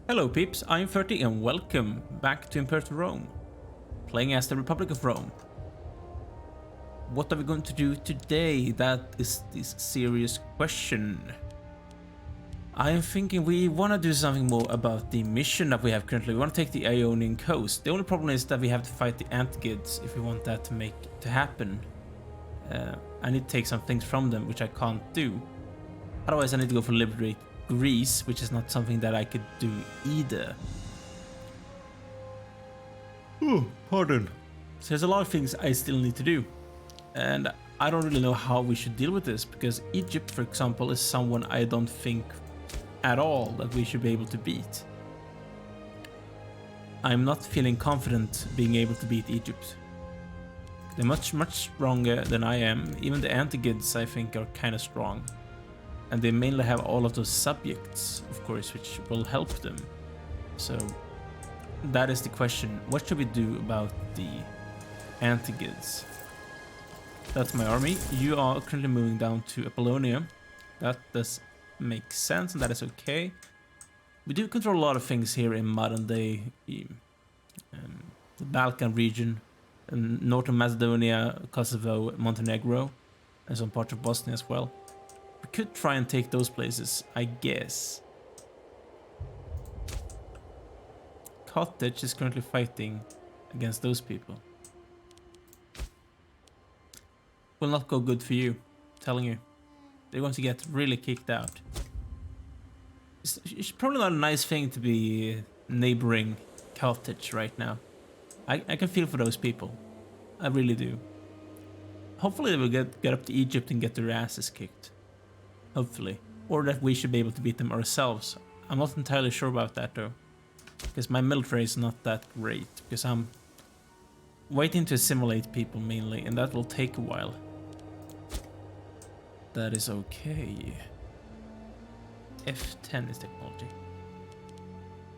Hello peeps, I'm 30 and welcome back to Imperator Rome, playing as the Republic of Rome. What are we going to do today? That is the serious question. I am thinking we want to do something more about the mission that we have currently. We want to take the Ionian coast. The only problem is that we have to fight the Antigids if we want that to happen. I need to take some things from them, which I can't do. Otherwise I need to go for Liberate Greece, which is not something that I could do either. Oh, pardon. So there's a lot of things I still need to do. And I don't really know how we should deal with this, because Egypt, for example, is someone I don't think at all that we should be able to beat. I'm not feeling confident being able to beat Egypt. They're much stronger than I am. Even the Antigids, I think, are kind of strong. And they mainly have all of those subjects, of course, which will help them. So that is the question. What should we do about the Antigids? That's my army. You are currently moving down to Apollonia. That does make sense, and that is okay. We do control a lot of things here in modern day, the Balkan region, and Northern Macedonia, Kosovo, Montenegro, and some parts of Bosnia as well. We could try and take those places, I guess. Cottage is currently fighting against those people. Will not go good for you, I'm telling you. They're going to get really kicked out. It's probably not a nice thing to be neighboring Carthage right now. I can feel for those people. I really do. Hopefully they will get up to Egypt and get their asses kicked. Hopefully. Or that we should be able to beat them ourselves. I'm not entirely sure about that though. Because my military is not that great. Because I'm waiting to assimilate people mainly, and that will take a while. That is okay. F10 is technology.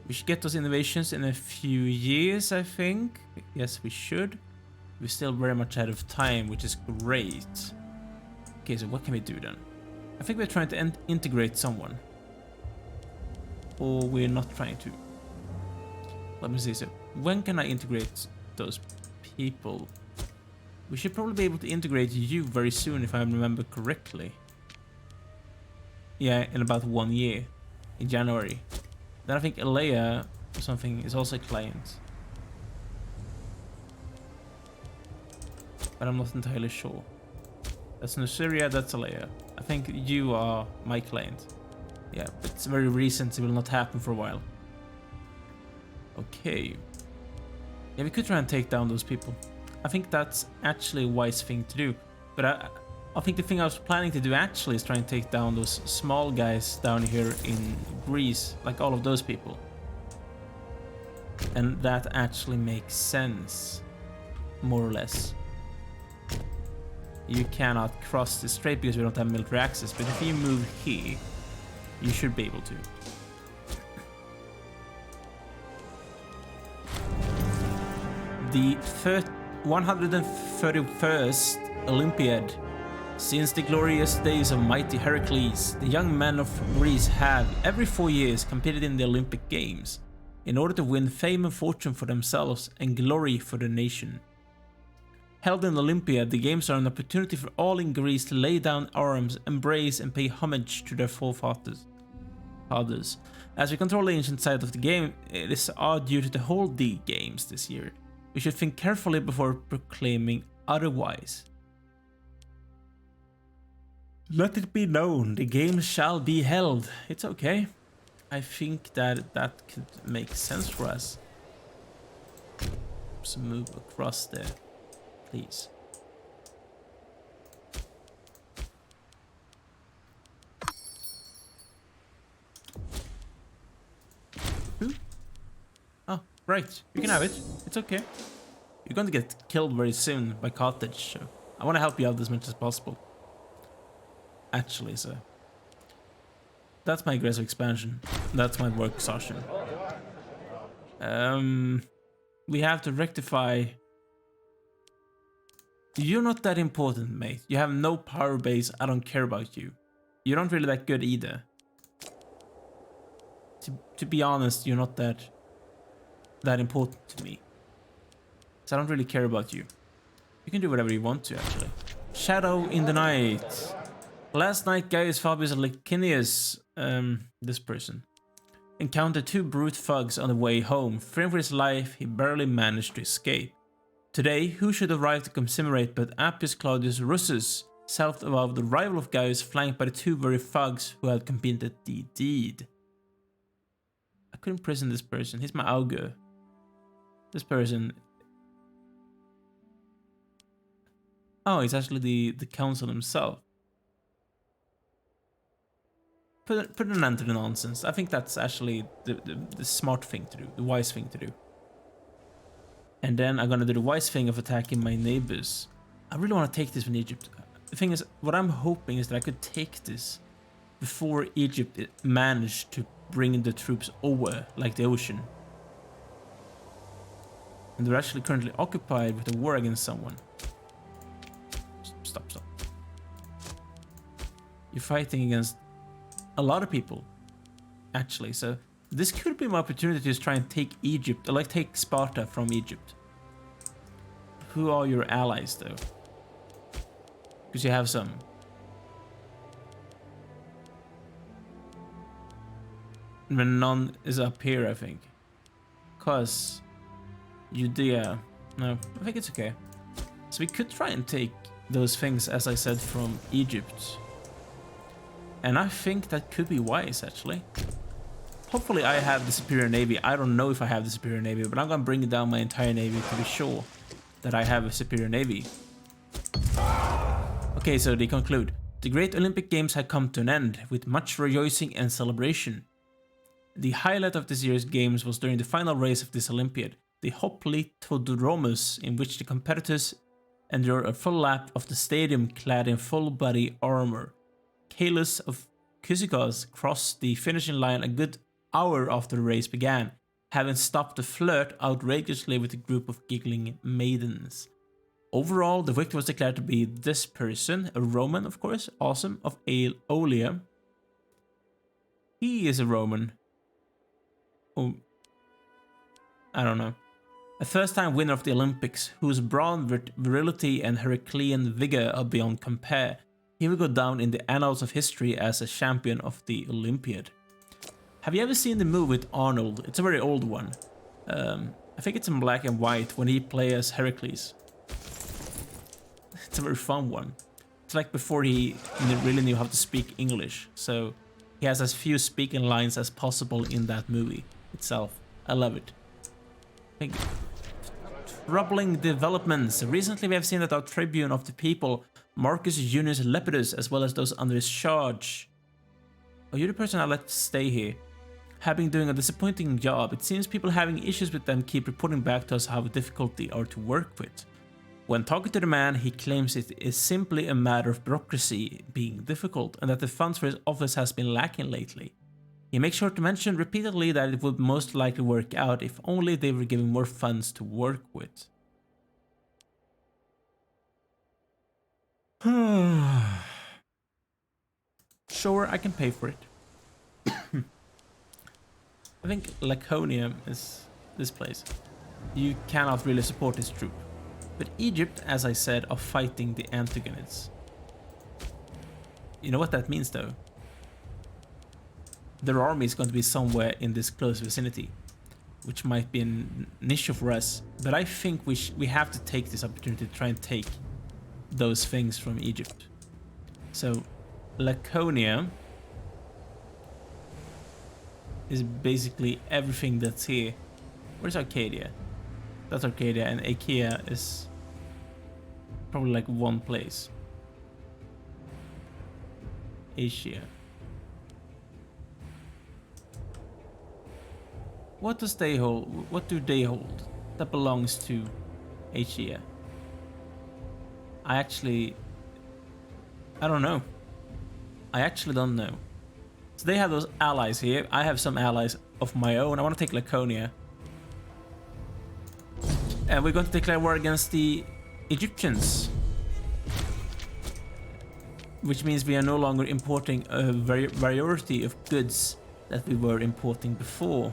We should get those innovations in a few years, I think. Yes, we should. We're still very much ahead of time, which is great. Okay, so what can we do then? I think we're trying to integrate someone. Or we're not trying to. Let me see. So when can I integrate those people? We should probably be able to integrate you very soon, if I remember correctly. Yeah, in about 1 year. In January. Then I think Alea or something is also a client. But I'm not entirely sure. That's Nuceria, that's Alea. I think you are my client. Yeah, but it's very recent, it will not happen for a while. Okay. Yeah, we could try and take down those people. I think that's actually a wise thing to do. But I think the thing I was planning to do actually is try and take down those small guys down here in Greece, like all of those people. And that actually makes sense, more or less. You cannot cross the strait because we don't have military access, but if you move here, you should be able to. The 131st Olympiad. Since the glorious days of mighty Heracles, the young men of Greece have, every 4 years, competed in the Olympic Games, in order to win fame and fortune for themselves and glory for the nation. Held in Olympia, the games are an opportunity for all in Greece to lay down arms, embrace and pay homage to their forefathers. As we control the ancient side of the game, it is our duty to hold the games this year. We should think carefully before proclaiming otherwise. Let it be known, the games shall be held. It's okay. I think that could make sense for us. Let's move across there. Please. Who? Oh, right. You can have it. It's okay. You're going to get killed very soon by Carthage, so I want to help you out as much as possible. Actually, so that's my aggressive expansion. That's my work exhaustion. We have to rectify. You're not that important, mate. You have no power base. I don't care about you. You're not really that good either. to be honest, you're not that important to me. So I don't really care about you. You can do whatever you want to, actually. Shadow in the night. Last night, Gaius Fabius Licinius, this person, encountered two brute thugs on the way home. Fearing for his life, he barely managed to escape. Today, who should arrive to commemorate but Appius Claudius Russus, south of the rival of Gaius, flanked by the two very thugs who had committed the deed. I could imprison this person. He's my augur. This person... Oh, he's actually the council himself. Put an end to the nonsense. I think that's actually the smart thing to do, the wise thing to do. And then I'm gonna do the wise thing of attacking my neighbors. I really want to take this from Egypt. The thing is, what I'm hoping is that I could take this before Egypt managed to bring the troops over, like the ocean. And they're actually currently occupied with a war against someone. Stop. You're fighting against a lot of people, actually, so this could be my opportunity to just try and take Egypt, or like take Sparta from Egypt. Who are your allies, though? Because you have some. When none is up here, I think. Cause Judea, no, I think it's okay. So we could try and take those things, as I said, from Egypt. And I think that could be wise, actually. Hopefully I have the superior navy. I don't know if I have the superior navy, but I'm gonna bring down my entire navy to be sure that I have a superior navy. Okay, so they conclude. The Great Olympic Games had come to an end, with much rejoicing and celebration. The highlight of this year's games was during the final race of this Olympiad, the Hoplitodromus, in which the competitors endured a full lap of the stadium clad in full body armor. Calus of Cyzicus crossed the finishing line a good hour after the race began, having stopped to flirt outrageously with a group of giggling maidens. Overall, the victor was declared to be this person, a Roman, of course, awesome, of Aeolia. He is a Roman. Oh, I don't know. A first-time winner of the Olympics, whose brawn, virility, and Heraclean vigor are beyond compare. He will go down in the annals of history as a champion of the Olympiad. Have you ever seen the movie with Arnold? It's a very old one. I think it's in black and white when he plays as Heracles. It's a very fun one. It's like before he really knew how to speak English, so he has as few speaking lines as possible in that movie itself. I love it. Thank you. Troubling developments. Recently we have seen that our tribune of the people, Marcus Junius Lepidus, as well as those under his charge. Oh, you're the person I let stay here. Have been doing a disappointing job. It seems people having issues with them keep reporting back to us how difficult they are to work with. When talking to the man, he claims it is simply a matter of bureaucracy being difficult and that the funds for his office has been lacking lately. He makes sure to mention repeatedly that it would most likely work out if only they were given more funds to work with. Sure, I can pay for it. I think Laconia is this place. You cannot really support this troop. But Egypt, as I said, are fighting the Antagonists. You know what that means, though? Their army is going to be somewhere in this close vicinity, which might be an issue for us. But I think we have to take this opportunity to try and take those things from Egypt. So, Laconia is basically everything that's here. Where's Arcadia? That's Arcadia, and Achaea is probably like one place. Asia. What does they hold? What do they hold that belongs to Asia? I don't know. I actually don't know. So they have those allies here. I have some allies of my own. I want to take Laconia. And we're going to declare war against the Egyptians. Which means we are no longer importing a variety of goods that we were importing before.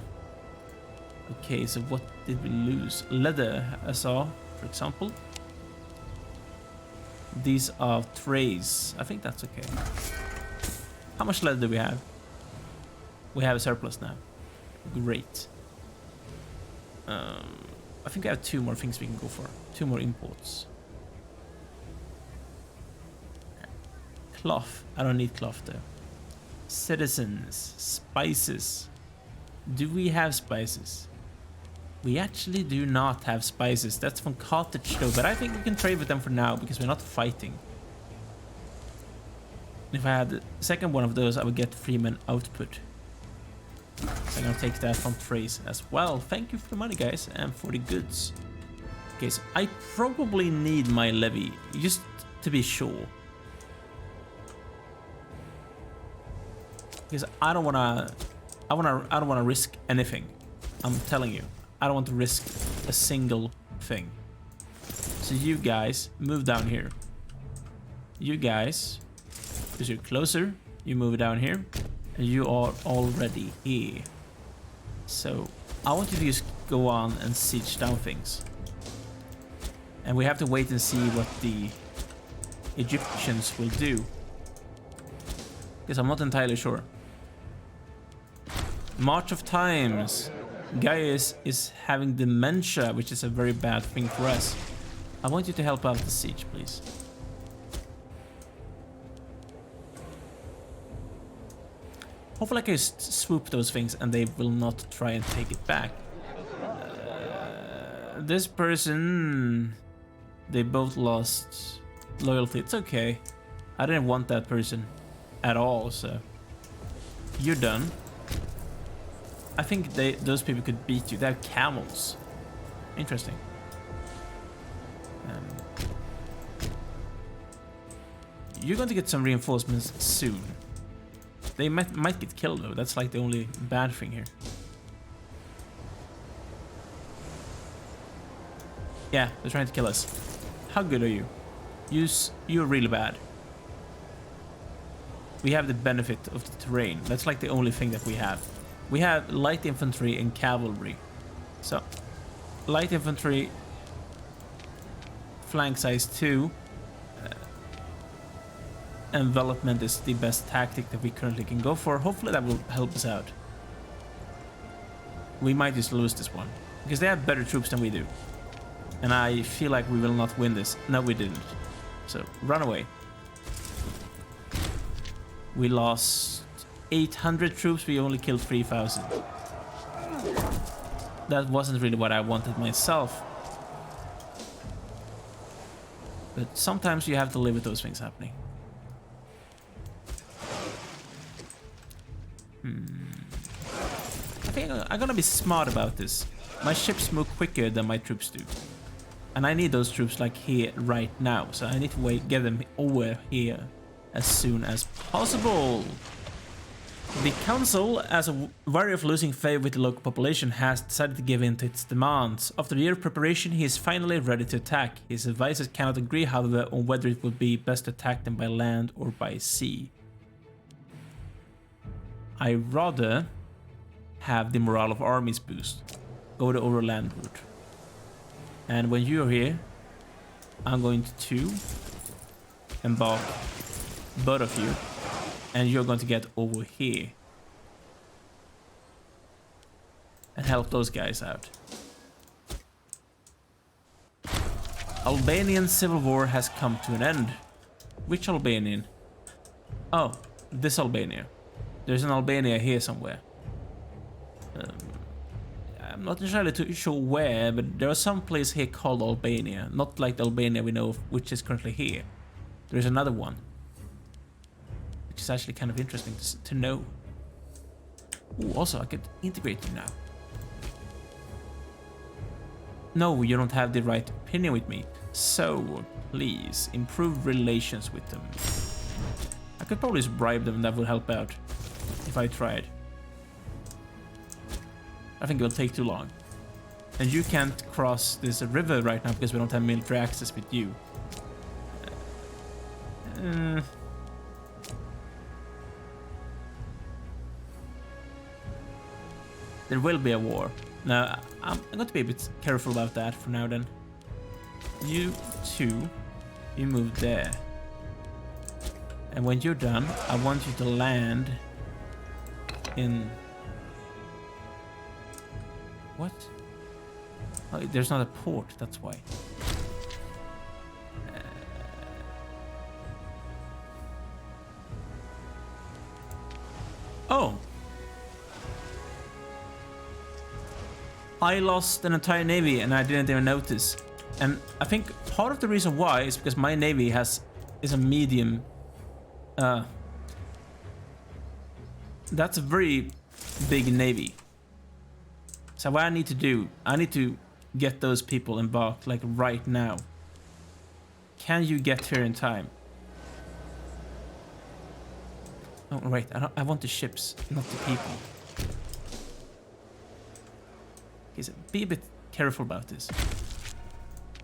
Okay, so what did we lose? Leather, I saw, for example. These are trays. I think that's okay. How much leather do we have? We have a surplus now. Great. I think we have 2 more things we can go for. 2 more imports. Cloth. I don't need cloth though. Citizens. Spices. Do we have spices? We actually do not have spices. That's from Carthage though, but I think we can trade with them for now because we're not fighting. If I had the second one of those, I would get freeman output. So I'm gonna take that from trays as well. Thank you for the money, guys, and for the goods. Okay, so I probably need my levy just to be sure, because I don't wanna risk anything. I'm telling you, I don't want to risk a single thing. So you guys move down here. You guys, because you're closer, you move down here. And you are already here. So I want you to just go on and siege down things. And we have to wait and see what the Egyptians will do, because I'm not entirely sure. March of Times. Gaius is having dementia, which is a very bad thing for us. I want you to help out the siege, please. Hopefully I can swoop those things and they will not try and take it back. This person... They both lost loyalty. It's okay. I didn't want that person at all, so... You're done. I think those people could beat you. They have camels. Interesting. You're going to get some reinforcements soon. They might get killed though. That's like the only bad thing here. Yeah, they're trying to kill us. How good are you? You're really bad. We have the benefit of the terrain. That's like the only thing that we have. We have light infantry and cavalry. So, light infantry, flank size 2. Envelopment is the best tactic that we currently can go for. Hopefully that will help us out. We might just lose this one, because they have better troops than we do. And I feel like we will not win this. No, we didn't. So, run away. We lost 800 troops, we only killed 3,000. That wasn't really what I wanted myself. But sometimes you have to live with those things happening. I think I'm gonna be smart about this. My ships move quicker than my troops do. And I need those troops like here right now. So I need to get them over here as soon as possible. The council, as a worry of losing favor with the local population, has decided to give in to its demands. After a year of preparation, he is finally ready to attack. His advisors cannot agree, however, on whether it would be best to attack them by land or by sea. I rather have the morale of armies boost. Go the overland route. And when you're here, I'm going to embark both of you, and you're going to get over here and help those guys out. Albanian civil war has come to an end. Which Albanian? Oh, this Albania. There's an Albania here somewhere. I'm not entirely too sure where, but there is some place here called Albania. Not like the Albania we know of, which is currently here. There's another one, which is actually kind of interesting to know. Ooh, also, I could integrate you now. No, you don't have the right opinion with me. So, please, improve relations with them. I could probably just bribe them, that would help out. If I tried. I think it will take too long. And you can't cross this river right now because we don't have military access with you. There will be a war. Now, I'm going to be a bit careful about that for now then. You two, you move there. And when you're done, I want you to land in... What? Oh, there's not a port, that's why. Oh! I lost an entire navy and I didn't even notice. And I think part of the reason why is because my navy is a medium. That's a very big navy. So what I need to do, I need to get those people embarked like right now. Can you get here in time? Oh, right, I want the ships, not the people. Okay, so be a bit careful about this.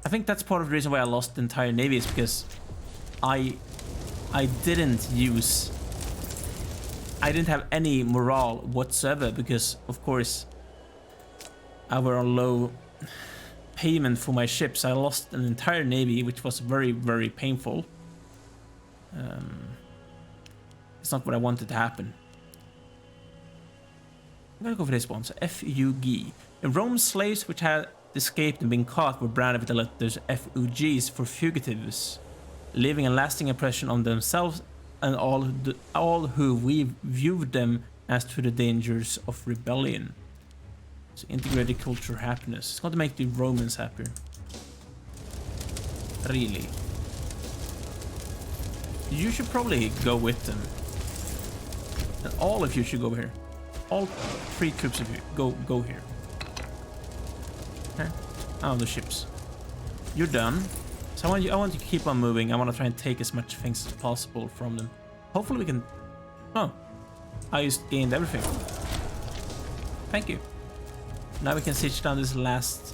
I think that's part of the reason why I lost the entire navy is because I didn't have any morale whatsoever because, of course, I were on low payment for my ships. I lost an entire navy, which was very, very painful. It's not what I wanted to happen. I'm gonna go for this one. So FUG. In Rome, slaves which had escaped and been caught were branded with the letters FUGs for fugitives, leaving a lasting impression on themselves and all who we viewed them as to the dangers of rebellion. So integrated culture happiness. It's going to make the Romans happier. Really. You should probably go with them. And all of you should go here. All 3 troops of you, go here. Okay. Oh, the ships. You're done. So I want you to keep on moving. I want to try and take as much things as possible from them. Hopefully we can... Oh. I just gained everything. Thank you. Now we can siege down this last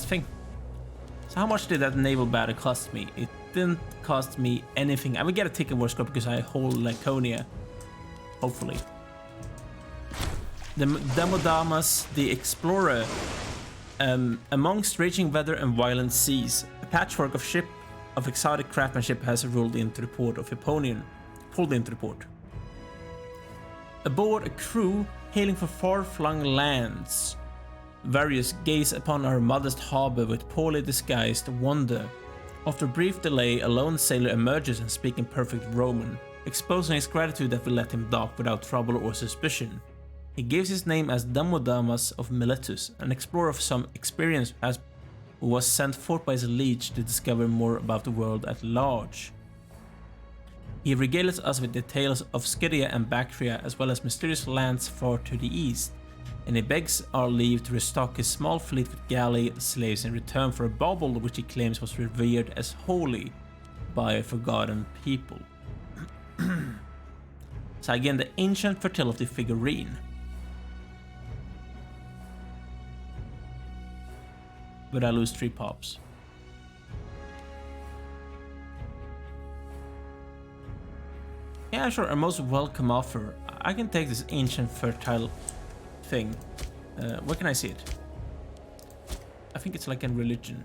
thing. So how much did that naval battle cost me? It didn't cost me anything. I will get a ticket war score because I hold Laconia. Hopefully. The Demodamas, the explorer, amongst raging weather and violent seas, a patchwork of ship of exotic craftsmanship has rolled into the port of Hipponion. Pulled into the port. Aboard a crew hailing from far-flung lands, Marius gaze upon our modest harbor with poorly disguised wonder. After a brief delay, a lone sailor emerges and speaks in perfect Roman, exposing his gratitude that we let him dock without trouble or suspicion. He gives his name as Damodamas of Miletus, an explorer of some experience who was sent forth by his liege to discover more about the world at large. He regales us with details of Scythia and Bactria, as well as mysterious lands far to the east, and he begs our leave to restock his small fleet with galley slaves in return for a bauble which he claims was revered as holy by a forgotten people. So again, the ancient fertility figurine. But I lose 3 pops. Yeah, sure, a most welcome offer. I can take this ancient fertile thing. Where can I see it? I think it's like in religion.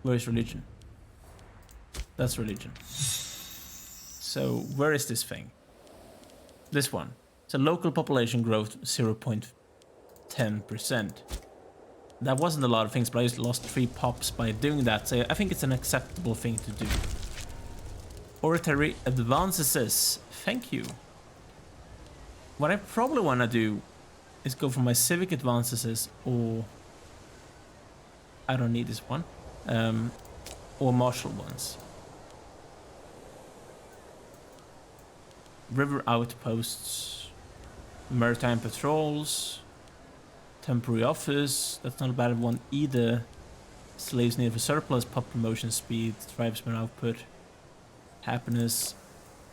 Where is religion? That's religion. So where is this thing? This one. So local population growth 0.10%. That wasn't a lot of things, but I just lost 3 pops by doing that. So I think it's an acceptable thing to do. Oratory advances. Thank you. What I probably want to do is go for my civic advances, or I don't need this one, or martial ones. River outposts, maritime patrols, temporary office. That's not a bad one either. Slaves needed for surplus, pop promotion speed, tribesman output. Happiness,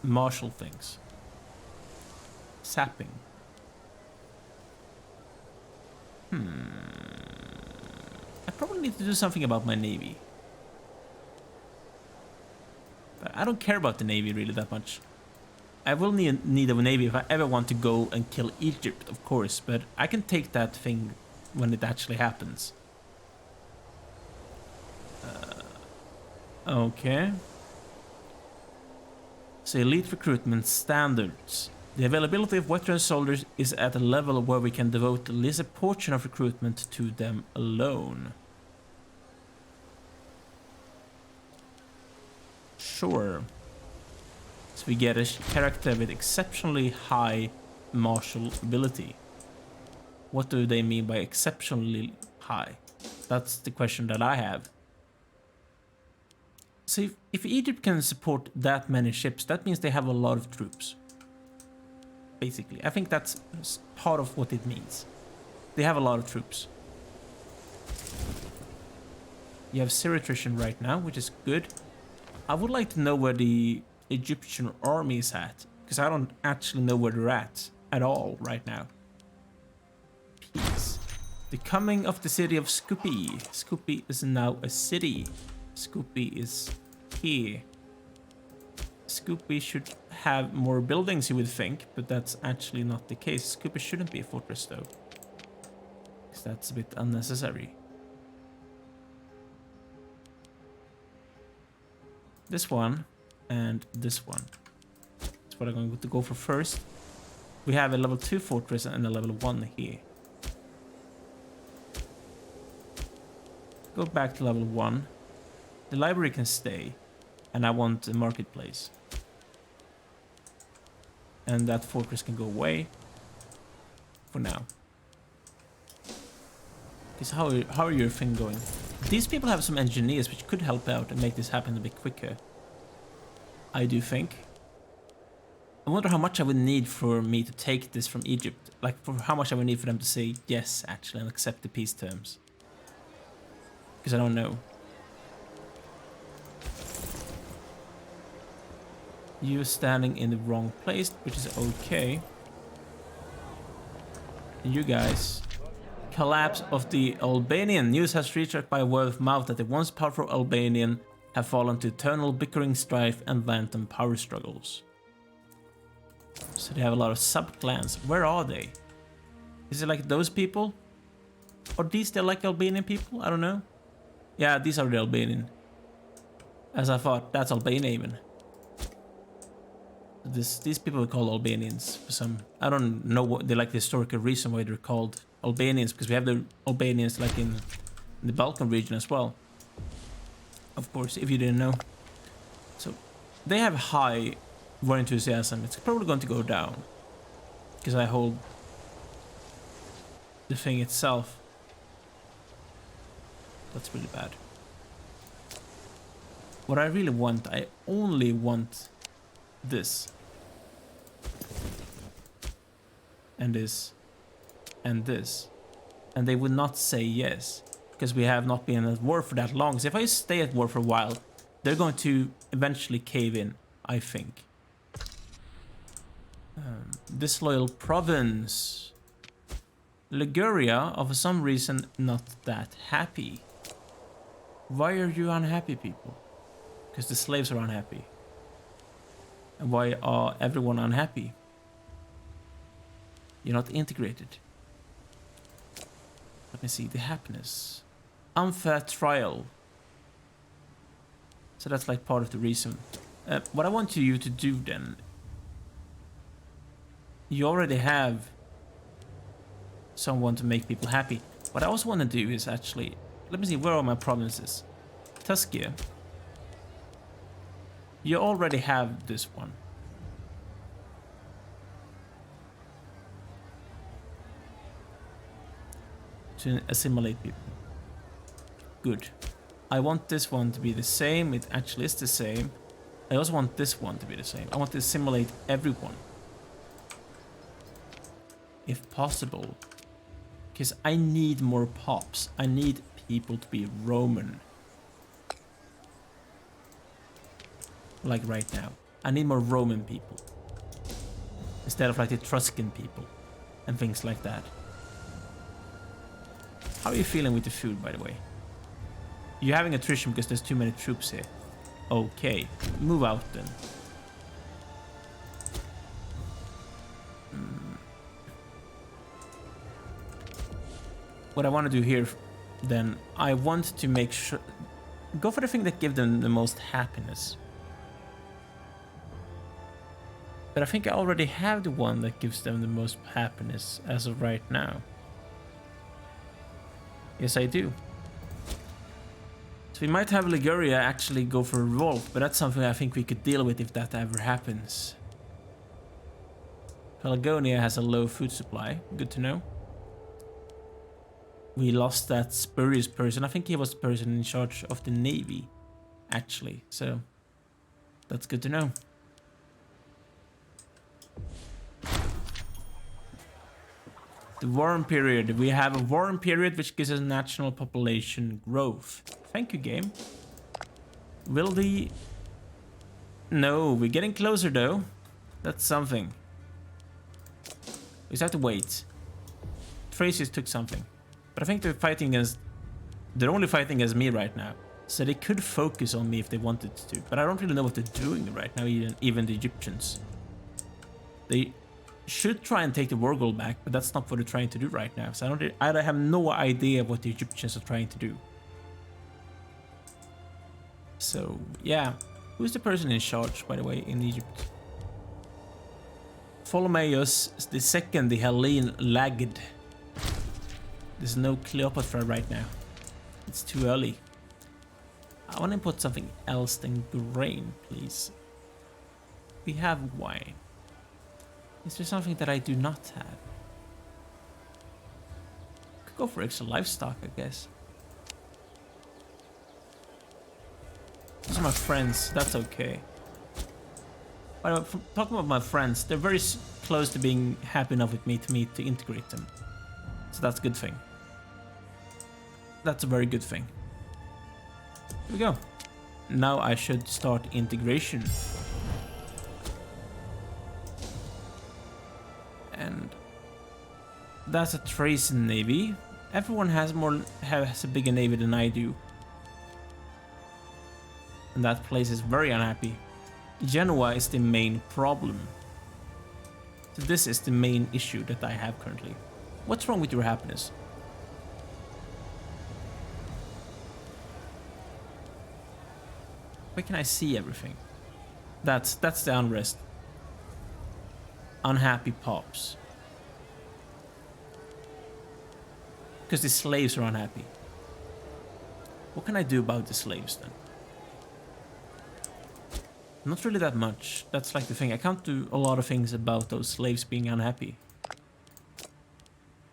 martial things. Sapping. I probably need to do something about my navy. But I don't care about the navy really that much. I will need a navy if I ever want to go and kill Egypt, of course, but I can take that thing when it actually happens. Okay. So elite recruitment standards. The availability of veteran soldiers is at a level where we can devote at least a portion of recruitment to them alone. Sure. So we get a character with exceptionally high martial ability. What do they mean by exceptionally high? That's the question that I have. So if Egypt can support that many ships, that means they have a lot of troops. Basically, I think that's part of what it means. They have a lot of troops. You have zero attrition right now, which is good. I would like to know where the Egyptian army is at, because I don't actually know where they're at all right now. Peace. The coming of the city of Skopje. Skopje is now a city. Skopje is here. Skopje should have more buildings, you would think, but that's actually not the case. Skopje shouldn't be a fortress, though, because that's a bit unnecessary. This one and this one. That's what I'm going to go for first. We have a level 2 fortress and a level 1 here. Go back to level 1. The library can stay, and I want a marketplace. And that fortress can go away for now. Because how are your thing going? These people have some engineers which could help out and make this happen a bit quicker. I do think. I wonder how much I would need for me to take this from Egypt. Like, for how much I would need for them to say yes, actually, and accept the peace terms. Because I don't know. You're standing in the wrong place, which is okay. And you guys. Collapse of the Albanian. News has reached us by word of mouth that the once powerful Albanian have fallen to eternal bickering, strife, and random power struggles. So they have a lot of sub-clans. Where are they? Is it like those people? Or these still like Albanian people? I don't know. Yeah, these are the Albanian. As I thought, that's Albania even. These people are called Albanians for some... I don't know what they like the historical reason why they're called Albanians, because we have the Albanians like in the Balkan region as well. Of course, if you didn't know. So they have high war enthusiasm. It's probably going to go down because I hold the thing itself. That's really bad. What I really want, I only want this. And this. And this. And they would not say yes. Because we have not been at war for that long. So if I stay at war for a while, they're going to eventually cave in, I think. Disloyal province. Liguria, for some reason, not that happy. Why are you unhappy, people? Because the slaves are unhappy. And why are everyone unhappy? You're not integrated. Let me see, the happiness. Unfair trial. So that's like part of the reason. What I want you to do then... You already have someone to make people happy. What I also want to do is actually... Let me see, where are my provinces? Tuskia. You already have this one. To assimilate people. Good. I want this one to be the same. It actually is the same. I also want this one to be the same. I want to assimilate everyone. If possible. Because I need more pops. I need people to be Roman. Like right now. I need more Roman people. Instead of like the Etruscan people. And things like that. How are you feeling with the food, by the way? You're having attrition because there's too many troops here. Okay, move out then. what I want to do here, then, I want to make sure... Go for the thing that gives them the most happiness. But I think I already have the one that gives them the most happiness as of right now. Yes, I do. So we might have Liguria actually go for a revolt, but that's something I think we could deal with if that ever happens. Pelagonia has a low food supply. Good to know. We lost that spurious person. I think he was the person in charge of the navy, actually. So that's good to know. The warm period. We have a warm period which gives us national population growth. Thank you, game. Will the... No, we're getting closer though. That's something. We just have to wait. Thracians took something. But I think they're fighting against... They're only fighting against me right now. So they could focus on me if they wanted to. But I don't really know what they're doing right now, even the Egyptians. They should try and take the war goal back, but that's not what they're trying to do right now. So I have no idea what the Egyptians are trying to do. So, yeah. Who's the person in charge, by the way, in Egypt? Ptolemaeus II, the Hellene lagged. There's no Cleopatra right now. It's too early. I want to put something else than grain, please. We have wine. Is there something that I do not have? Could go for extra livestock, I guess. These are my friends. That's okay. By the way, talking about my friends, they're very close to being happy enough with me to integrate them. So that's a good thing. That's a very good thing. Here we go. Now I should start integration. And that's a Thracian navy. Everyone has a bigger navy than I do. And that place is very unhappy. Genoa is the main problem. So this is the main issue that I have currently. What's wrong with your happiness? Where can I see everything? That's the unrest. Unhappy pops. Because the slaves are unhappy. What can I do about the slaves then? Not really that much. That's like the thing. I can't do a lot of things about those slaves being unhappy.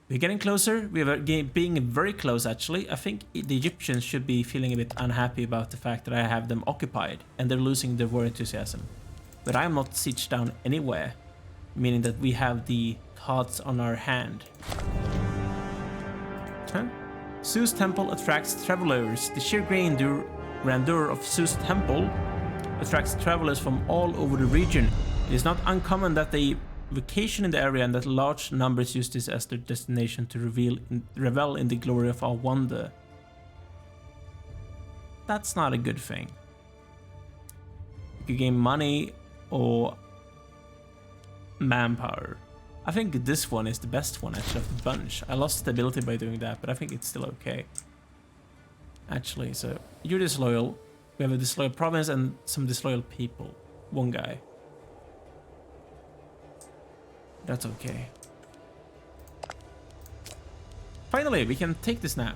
We're getting closer. We're being very close, actually. I think the Egyptians should be feeling a bit unhappy about the fact that I have them occupied and they're losing their war enthusiasm. But I'm not sieged down anywhere, meaning that we have the cards on our hand. Huh? Zeus Temple attracts travelers. The sheer grandeur of Zeus Temple attracts travelers from all over the region. It is not uncommon that they vacation in the area and that large numbers use this as their destination to revel in the glory of our wonder. That's not a good thing. You could gain money or manpower. I think this one is the best one actually of the bunch. I lost stability by doing that, but I think it's still okay. Actually, so you're disloyal. We have a disloyal province and some disloyal people. One guy. That's okay. Finally, we can take this now.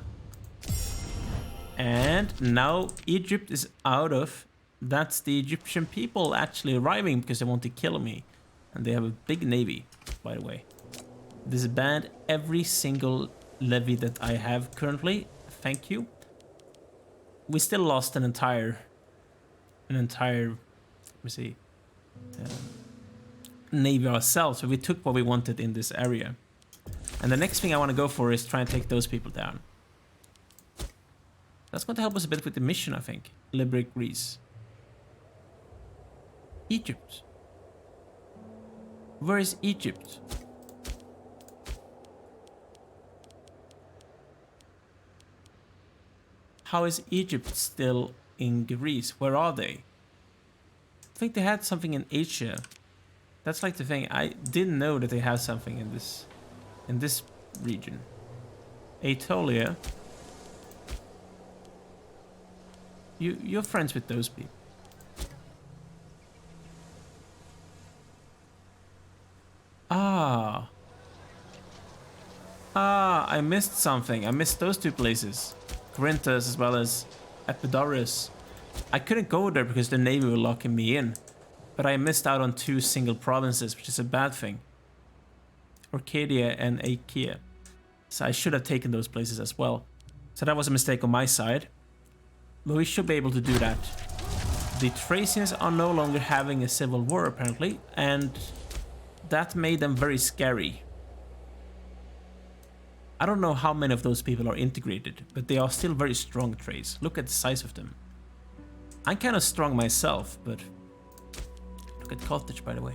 And now Egypt is out of... That's the Egyptian people actually arriving because they want to kill me. And they have a big navy, by the way. Disband every single levy that I have currently. Thank you. We still lost an entire, let me see, navy ourselves. So we took what we wanted in this area. And the next thing I want to go for is try and take those people down. That's going to help us a bit with the mission, I think. Liberate Greece. Egypt. Where is Egypt? How is Egypt still in Greece? Where are they? I think they had something in Asia. That's like the thing. I didn't know that they had something in this region. Aetolia. You're friends with those people. Ah, I missed something. I missed those two places. Corinthus as well as Epidaurus. I couldn't go there because the navy were locking me in. But I missed out on 2 single provinces, which is a bad thing. Arcadia and Achaea. So I should have taken those places as well. So that was a mistake on my side. But we should be able to do that. The Thracians are no longer having a civil war apparently, and that made them very scary. I don't know how many of those people are integrated, but they are still very strong Thrace. Look at the size of them. I'm kind of strong myself, but look at Carthage, by the way.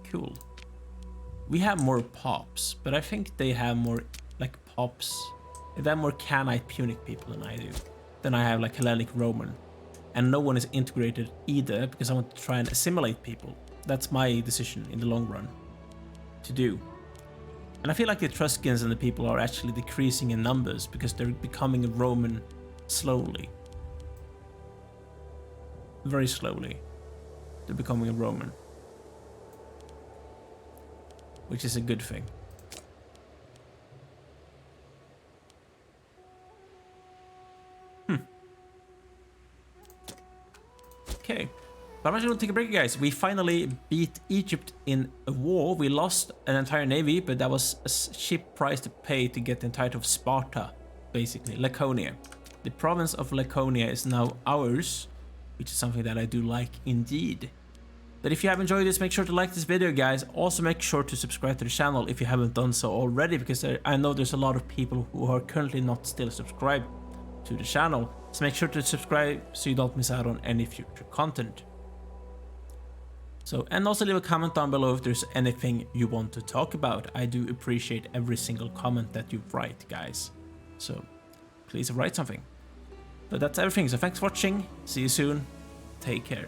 Cool. We have more pops, but I think they have more like pops. They have more Canite Punic people than I do. Then I have like Hellenic Roman. And no one is integrated either because I want to try and assimilate people. That's my decision in the long run to do. And I feel like the Etruscans and the people are actually decreasing in numbers because they're becoming a Roman slowly. Very slowly. They're becoming a Roman. Which is a good thing. Okay. But I'm actually going to take a break, guys. We finally beat Egypt in a war. We lost an entire navy, but that was a cheap price to pay to get the entirety of Sparta, basically. Laconia. The province of Laconia is now ours, which is something that I do like indeed. But if you have enjoyed this, make sure to like this video, guys. Also make sure to subscribe to the channel if you haven't done so already, because I know there's a lot of people who are currently not still subscribed to the channel. So make sure to subscribe so you don't miss out on any future content. So, and also leave a comment down below if there's anything you want to talk about. I do appreciate every single comment that you write, guys. So please write something. But that's everything. So thanks for watching. See you soon. Take care.